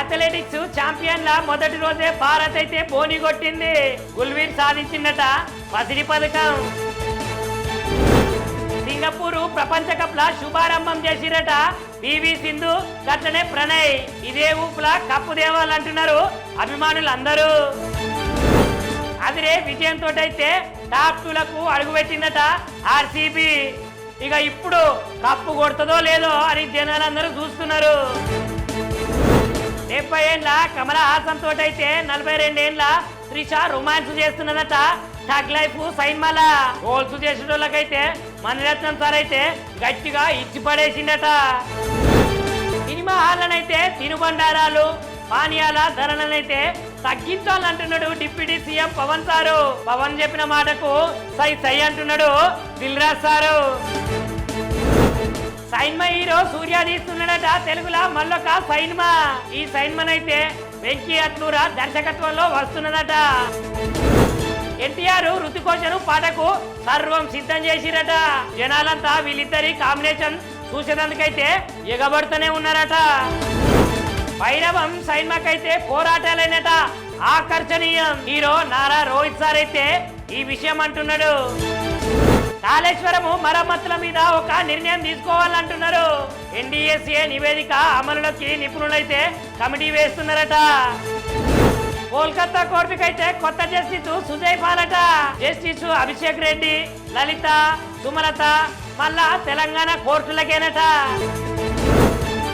Athletics ఛాంపియన్ల మొదటి రోజే భారత్ అయితే బోని కొట్టింది. గుల్వీర్ సాధించిందట పసిడి పథకం. సింగపూర్ ప్రపంచ కప్ లా శుభారంభం చేసిరట పివి సింధు, గట్లనే ప్రణయ్. ఇదే ఊపులా కప్పు దేవాలంటున్నారు అభిమానులందరూ. అదిరే విజయంతో అయితే టాప్ 2లకు అడుగుపెట్టిందట ఆర్సీబీ. ఇక ఇప్పుడు కప్పు కొడుతుందో లేదో అని జనాలందరూ చూస్తున్నారు. 70 ఏళ్ళ కమల హాసన్ తోటైతే 42 ఏళ్ళ త్రిష రొమాన్స్ చేస్తున్నదట టాక్ లైఫ్ సైన్మాల. గోల్స్ చేసిన వాళ్ళకైతే మణిరత్నం సార్ అయితే గట్టిగా ఇచ్చి పడేసిందట. సినిమా హాళ్ళనైతే తినుబండారాలు పానీయాల ధరలనైతే తగ్గించాలంటున్నాడు డిప్యూటీ సీఎం పవన్ సారు. పవన్ చెప్పిన మాటకు సై సై అంటున్నాడు దిల్ రాజు సారు. సైన్మా హీరో సూర్య తీస్తున్నాడట తెలుగులో మళ్ళొక సైన్మా. ఈ సైన్మానైతే వెంకీ అట్లూర దర్శకత్వంలో వస్తున్నదట. ఎన్టీఆర్ ఋతుకోశను పాటకు సర్వం సిద్ధం చేసిరట. జనాలంతా వీళ్ళిద్దరి కాంబినేషన్ చూసేందుకైతే ఎగబడుతూనే ఉన్నారట. భైరవం సైన్మాకైతే పోరాటాలైనట ఆకర్షణీయం. హీరో నారా రోహిత్ సార్ అయితే ఈ విషయం అంటున్నాడు. కాళేశ్వరము మరమ్మతుల మీద ఒక నిర్ణయం తీసుకోవాలంటున్నారు. ఎన్డీఎస్ఏ నివేదిక అమలులోకి నిపుణులైతే కమిటీ వేస్తున్నారట. కోల్కతా కోర్టుకైతే కొత్త జస్టిస్ సుజయ్ పాలట. జస్టిస్ అభిషేక్ రెడ్డి, లలిత, సుమలత మళ్ళా తెలంగాణ కోర్టులకేనట.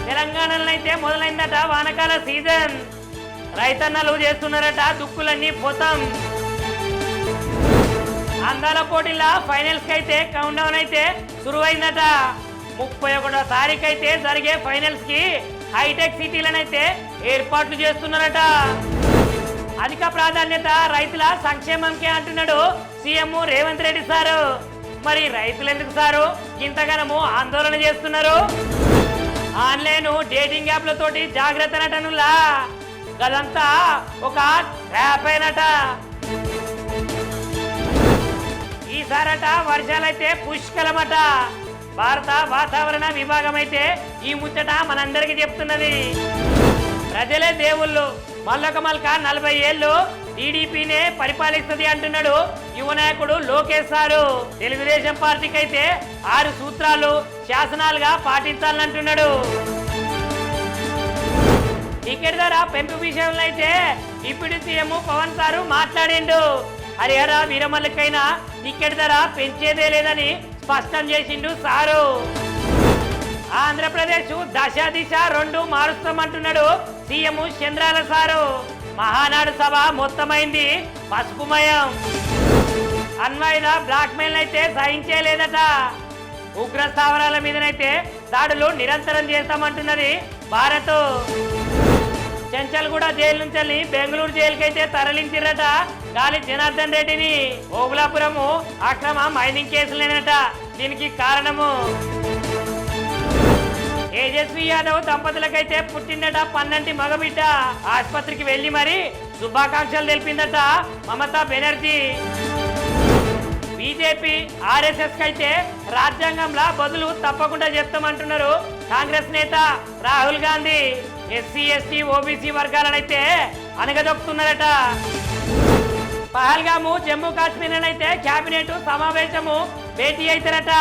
తెలంగాణలో అయితే మొదలైందట వానకాల సీజన్. రైతన్నలు చేస్తున్నారట దుక్కులన్నీ పోతాం. అందాల పోటీల ఫైనల్స్ అయితే కౌంట్ డౌన్ అయితే సురువైందట. 31వ తారీఖు అయితే జరిగే ఫైనల్స్ కి హైటెక్ సిటీలనైతే ఏర్పాట్లు చేస్తున్నారట. అధిక ప్రాధాన్యత రైతుల సంక్షేమంకే అంటున్నాడు సీఎం రేవంత్ రెడ్డి సారు. మరి రైతులు ఎందుకు సారు ఇంతగానము ఆందోళన చేస్తున్నారు? ఆన్లైన్ డేటింగ్ యాప్లతోటి జాగ్రత్త నటనులా గదంతా ఒక ట్రాప్ అయినట. ఈసారట వర్షాలైతే పుష్కలమట. భారత వాతావరణ విభాగం అయితే ఈ ముచ్చట మనందరికీ చెప్తున్నది. ప్రజలే దేవుళ్ళు. మల్లొక మల్క 40 ఏళ్ళు టీడీపీనే పరిపాలిస్తుంది అంటున్నాడు యువ నాయకుడు లోకేష్ సారు. తెలుగుదేశం పార్టీకి అయితే 6 సూత్రాలు శాసనాలుగా పాటించాలంటున్నాడు. టికెట్ ధర పెంపు విషయంలో అయితే డిప్యూటీ సీఎం పవన్ సారు మాట్లాడిండు. హరిహర వీరమల్లకైనా టికెట్ ధర పెంచేదే లేదని స్పష్టం చేసిండు సారు. ఆంధ్రప్రదేశ్ దశ దిశ 2 మారుస్తామంటున్నాడు సీఎం చంద్రాల సారు. మహానాడు సభ మొత్తమైంది పసుపుమయం. అన్వయిద బ్లాక్ మెయిల్ అయితే సహించేలేదట. ఉగ్ర స్థావరాల మీదనైతే దాడులు నిరంతరం చేస్తామంటున్నది భారత్. చెంచల్గూడ జైలు నుంచి బెంగళూరు జైలుకైతే తరలించిరట గాలి జనార్దన్ రెడ్డిని. ఓబులాపురము అక్రమ మైనింగ్ కేసులేనట దీనికి కారణము. తేజస్వి యాదవ్ దంపతులకైతే పుట్టిందట 12 మగబిడ్డ. ఆసుపత్రికి వెళ్లి మరి శుభాకాంక్షలు తెలిపిందట మమతా బెనర్జీ. బీజేపీ ఆర్ఎస్ఎస్ కైతే రాజ్యాంగంలో బదులు తప్పకుండా చెప్తామంటున్నారు కాంగ్రెస్ నేత Rahul Gandhi. SC ST OBC వర్గాలనైతే అనగదొక్కుతున్నారట. పహల్గాము జమ్మూ కాశ్మీర్ అయితే కేబినెట్ సమావేశము భేటీ అవుతారట.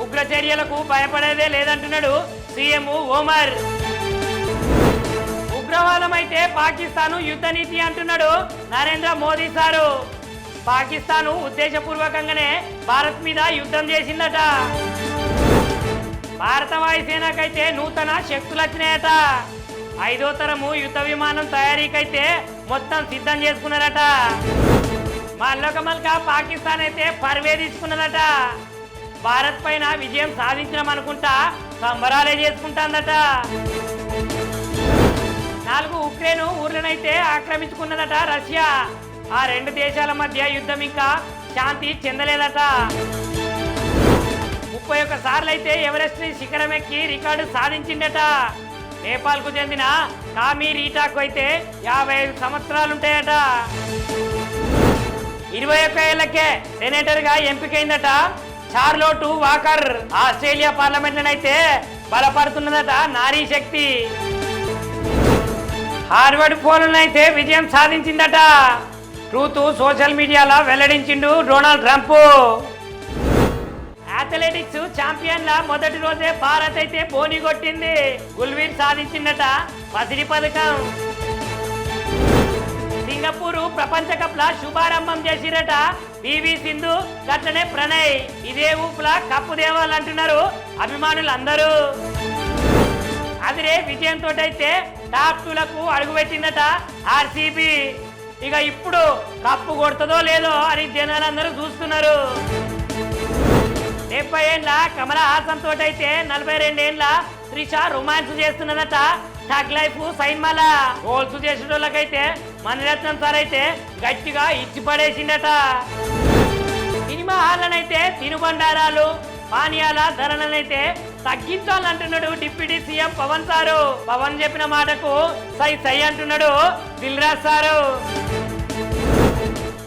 ఉగ్ర చర్యలకు భయపడేదే లేదంటున్నాడు సీఎం ఓమర్. ఉగ్రవాదం అయితే పాకిస్తాను యుద్ధ నీతి అంటున్నాడు నరేంద్ర మోదీ సారు. పాకిస్తాను ఉద్దేశపూర్వకంగానే భారత్ మీద యుద్ధం చేసిందట. భారత వాయుసేనకైతే నూతన శక్తులు వచ్చినాయట. 5వ తరము యుద్ధ విమానం తయారీకైతే మొత్తం సిద్ధం చేసుకున్నారట. మళ్ళొక మల్క పాకిస్తాన్ అయితే పర్వే తీసుకున్నదట. భారత్ పైన విజయం సాధించడం అనుకుంటా సంబరాలే చేసుకుంటాందట. 4 ఉక్రెయిన్ ఊర్లనైతే ఆక్రమించుకున్నదట రష్యా. ఆ 2 దేశాల మధ్య యుద్ధం ఇంకా శాంతి చెందలేదట. 31 సార్లు అయితే ఎవరెస్ట్ శిఖరం ఎక్కి రికార్డు సాధించిందట. నేపాల్కు చెందిన కామి రీటాకు అయితే 55 సంవత్సరాలుంటాయట. 21 ఏళ్లకే సెనేటర్ గా ఎంపికైందట చార్లోట్ వాకర్. ఆస్ట్రేలియా పార్లమెంట్ అయితే బలపడుతున్నదట నారీ శక్తి. హార్వర్డ్ ఫోన్లనైతే విజయం సాధించిందట. ట్రూత్ సోషల్ మీడియాలో వెల్లడించిండు డొనాల్డ్ ట్రంప్. అథ్లెటిక్స్ ఛాంపియన్ల మొదటి రోజే భారత్ అయితే బోని కొట్టింది. గుల్వీర్ సాధించిందట పసిడి పథకం. సింగపూర్ ప్రపంచ కప్ లా శుభారంభం చేసిరట పివి సింధు, గట్లనే ప్రణయ్. ఇదే ఊపులా కప్పు దేవాలంటున్నారు అభిమానులు అందరూ. అదిరే విజయంతో అయితే టాప్ 2లకు అడుగుపెట్టిందట ఆర్సీబీ. ఇక ఇప్పుడు కప్పు కొడుతుందో లేదో అని జనాలందరూ చూస్తున్నారు. 70 ఏళ్ళ కమల హాసన్ తోటైతే 42 ఏళ్ళ త్రిష రొమాన్స్ చేస్తున్నదట. టగ్ లైఫ్ సైన్మాల గోల్స్ చేసిన వాళ్ళకైతే మణిరత్నం సార్ అయితే గట్టిగా ఇచ్చి పడేసిందట. సినిమా హాళ్ళనైతే తినుబండారాలు పానీయాల ధరలనైతే తగ్గించాలంటున్నాడు డిప్యూటీ సీఎం పవన్ సారు. పవన్ చెప్పిన మాటకు సై సై అంటున్నాడు దిల్ రాజు సారు.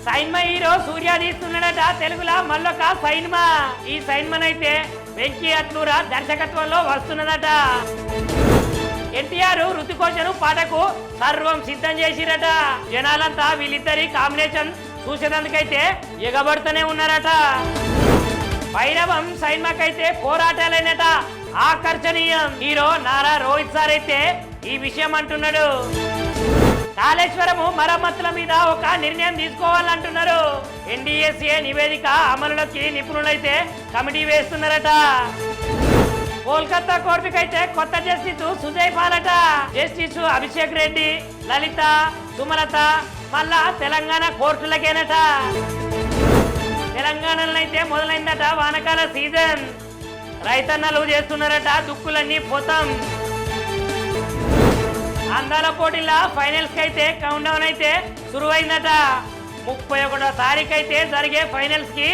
సైన్మా హీరో సూర్య తీస్తున్నాడట తెలుగులో మళ్ళొక సైన్మా. ఈ సైన్మానైతే వెంకీ అట్లూరా దర్శకత్వంలో వస్తున్నదట. ఎన్టీఆర్ ఋతుకోశను పాటకు సర్వం సిద్ధం చేసిరట. జనాలంతా వీళ్ళిద్దరి కాంబినేషన్ చూసేందుకైతే ఎగబడుతూనే ఉన్నారట. భైరవం సైన్మాకైతే పోరాటాలైనట ఆకర్షణీయం. హీరో నారా రోహిత్ సార్ అయితే ఈ విషయం అంటున్నాడు. కాళేశ్వరము మరమ్మతుల మీద ఒక నిర్ణయం తీసుకోవాలంటున్నారు. ఎన్డీఎస్ఏ నివేదిక అమలులోకి నిపుణులైతే కమిటీ వేస్తున్నారట. కోల్కతా కోర్టుకైతే కొత్త జస్టిస్ సుజయ్ పాలట. జస్టిస్ అభిషేక్ రెడ్డి, లలిత, సుమలత మళ్ళా తెలంగాణ కోర్టులకేనట. తెలంగాణలో అయితే మొదలైందట వానకాల సీజన్. రైతన్నలు చేస్తున్నారట దుక్కులన్నీ పోతాం. అందాల పోటీల ఫైనల్స్ అయితే కౌంట్ డౌన్ అయితే సురువైందట. 31వ తారీఖు అయితే జరిగే ఫైనల్స్ కి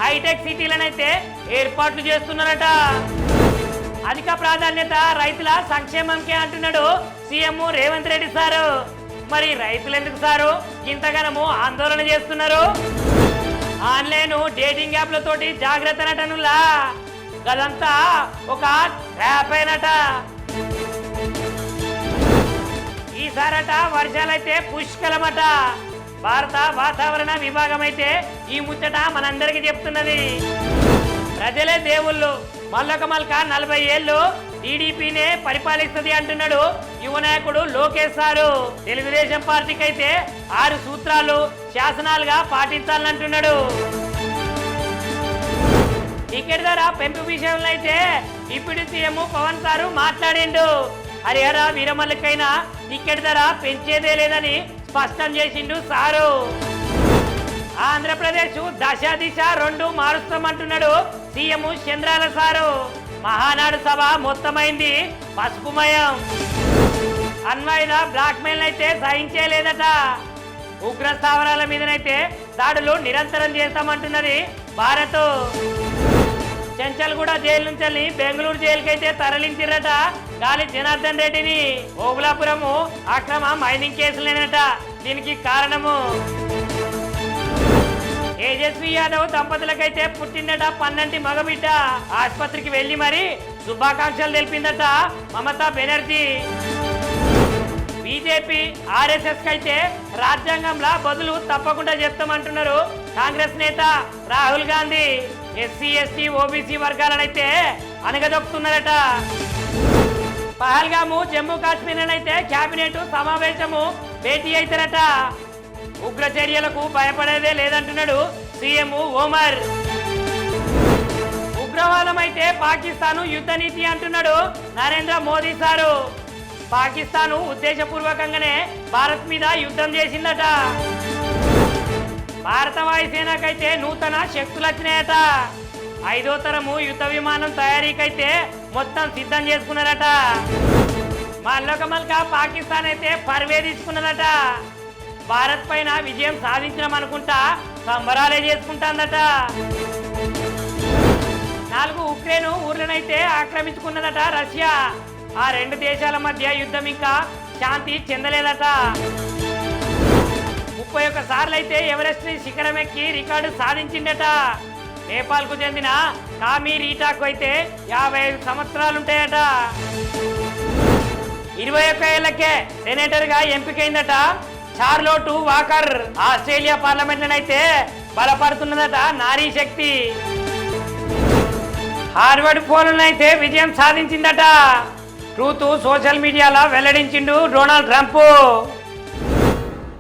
హైటెక్ సిటీలనైతే ఏర్పాట్లు చేస్తున్నారట. అధిక ప్రాధాన్యత రైతుల సంక్షేమంకే అంటున్నాడు సీఎం రేవంత్ రెడ్డి సారు. మరి రైతులు ఎందుకు సారు ఇంతగానము ఆందోళన చేస్తున్నారు? ఆన్లైన్ డేటింగ్ యాప్లతోటి జాగ్రత్త నటనులా గదంతా ఒక ట్రాప్ అయినట. ఈసారట వర్షాలైతే పుష్కలమట. భారత వాతావరణ విభాగం అయితే ఈ ముచ్చట మనందరికీ చెప్తున్నది. ప్రజలే దేవుళ్ళు. మల్లొక మల్క 40 ఏళ్ళు టీడీపీనే పరిపాలిస్తుంది అంటున్నాడు యువ నాయకుడు లోకేష్ సారు. తెలుగుదేశం పార్టీకి అయితే 6 సూత్రాలు శాసనాలుగా పాటించాలంటున్నాడు. టికెట్ ధర పెంపు విషయంలో అయితే డిప్యూటీ సీఎం పవన్ సారు మాట్లాడిండు. హరిహర వీరమల్లికైనా టికెట్ ధర పెంచేదే లేదని స్పష్టం చేసిండు సారు. ఆంధ్రప్రదేశ్ దశ దిశ 2 మారుస్తామంటున్నాడు సీఎం చంద్రాల సారు. మహానాడు సభ మొత్తమైంది పసుపుమయం. అన్వాయిద బ్లాక్ మెయిల్ అయితే సహించేలేదట. ఉగ్ర స్థావరాల మీదనైతే దాడులు నిరంతరం చేస్తామంటున్నది భారత్. చెంచల్గూడ జైలు నుంచి బెంగళూరు జైలుకైతే తరలించిరట గాలి జనార్దన్ రెడ్డిని. ఓబులాపురము అక్రమ మైనింగ్ కేసులేనట దీనికి కారణము. తేజస్వి యాదవ్ దంపతులకైతే పుట్టిందట 12 మగబిడ్డ. ఆసుపత్రికి వెళ్లి మరి శుభాకాంక్షలు తెలిపిందట మమతా బెనర్జీ. బీజేపీ ఆర్ఎస్ఎస్ కైతే రాజ్యాంగంలా బదులు తప్పకుండా చెప్తామంటున్నారు కాంగ్రెస్ నేత Rahul Gandhi. SC ST OBC వర్గాలనైతే అనగదొక్కుతున్నారట. పహల్గాము జమ్మూ కాశ్మీర్ అయితే కేబినెట్ సమావేశము భేటీ అవుతారట. ఉగ్ర చర్యలకు భయపడేదే లేదంటున్నాడు సీఎం ఓమర్. ఉగ్రవాదం అయితే పాకిస్తాను యుద్ధ నీతి అంటున్నాడు నరేంద్ర మోదీ సారు. పాకిస్తాను ఉద్దేశపూర్వకంగానే భారత్ మీద యుద్ధం చేసిందట. భారత వాయుసేనకైతే నూతన శక్తులు వచ్చినాయట. 5వ తరము యుద్ధ విమానం తయారీకైతే మొత్తం సిద్ధం చేసుకున్నారట. మళ్ళొక మల్క పాకిస్తాన్ అయితే పర్వే తీసుకున్నదట. భారత్ పైన విజయం సాధించడం అనుకుంటా సంబరాలే చేసుకుంటాందట. 4 ఉక్రెయిన్ ఊర్లనైతే ఆక్రమించుకున్నదట రష్యా. ఆ 2 దేశాల మధ్య యుద్ధం ఇంకా శాంతి చెందలేదట. 31 సార్లు అయితే ఎవరెస్ట్ శిఖరం ఎక్కి రికార్డు సాధించిందట. నేపాల్కు చెందిన కామి రీటాకు అయితే 55 సంవత్సరాలుంటాయట. 21 ఏళ్లకే సెనేటర్ గా ఎంపికైందట చార్లోటు వాకర్. ఆస్ట్రేలియా పార్లమెంట్ అయితే బలపడుతున్నదట నారీ శక్తి. హార్వర్డ్ పోలునైతే విజయం సాధించిందట. ట్రూత్ సోషల్ మీడియాలో వెల్లడించిండు డొనాల్డ్ ట్రంప్.